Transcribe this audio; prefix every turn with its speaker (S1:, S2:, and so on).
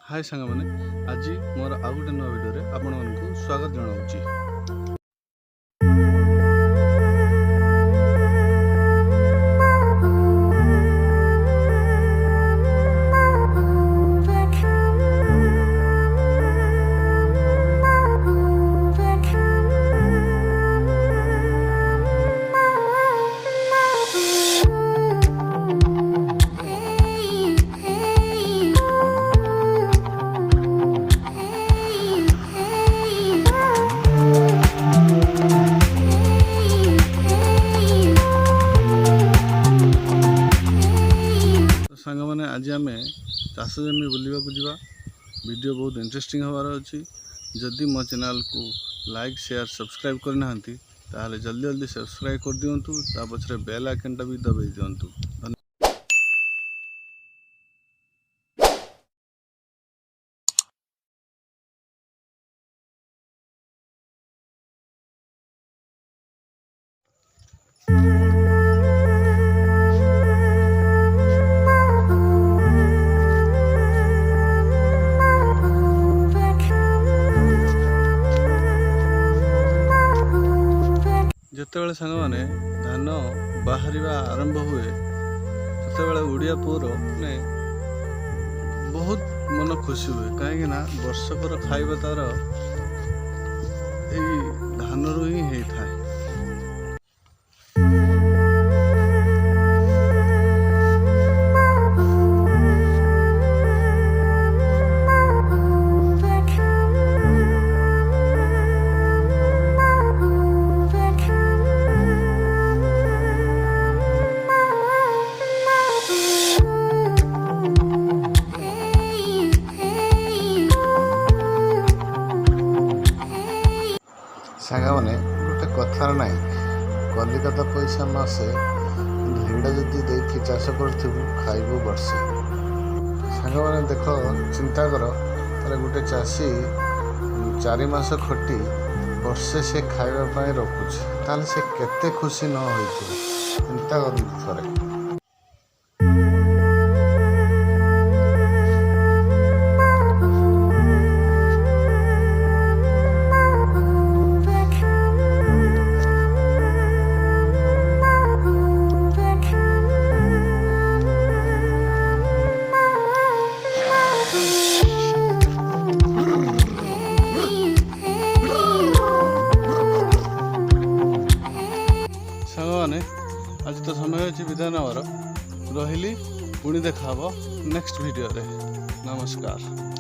S1: हाय सांग मैंने आज मोर आउ गोटे नुआ भिडियो आपण मानक स्वागत जनाऊँगी। सांग मैंने आज आम चाष जमी बुलवा वीडियो बहुत इंटरेस्टिंग हबार अच्छी। जदि मो चैनल को लाइक शेयर सब्सक्राइब करना ताहले जल्दी जल्दी सब्सक्राइब कर दिंतु। पछरे बेल आइकन भी दबाई दिंतु। जितेबाला सांग मैंने धान बाहर आरंभ हुए से ओडिया पुअर ने बहुत मन खुशी हुए कहीं वर्षकर खाଇବା तार यही धान रु ही होता है। सांग मैंने गोटे कथार ना कलिकता पैसा मासे भिड़ा जदि देखी चाष कर खाइबू वर्षे। सांग मैंने देख चिंता कर तार गोटे चाषी 4 मास खटी वर्षे से खाइबा रखुच ताले से केते खुशी न होइथिबो। चिंता कर थरे। आज तो समय अच्छी विदाय नवार रही पुणी देखा नेक्स्ट वीडियो रे। नमस्कार।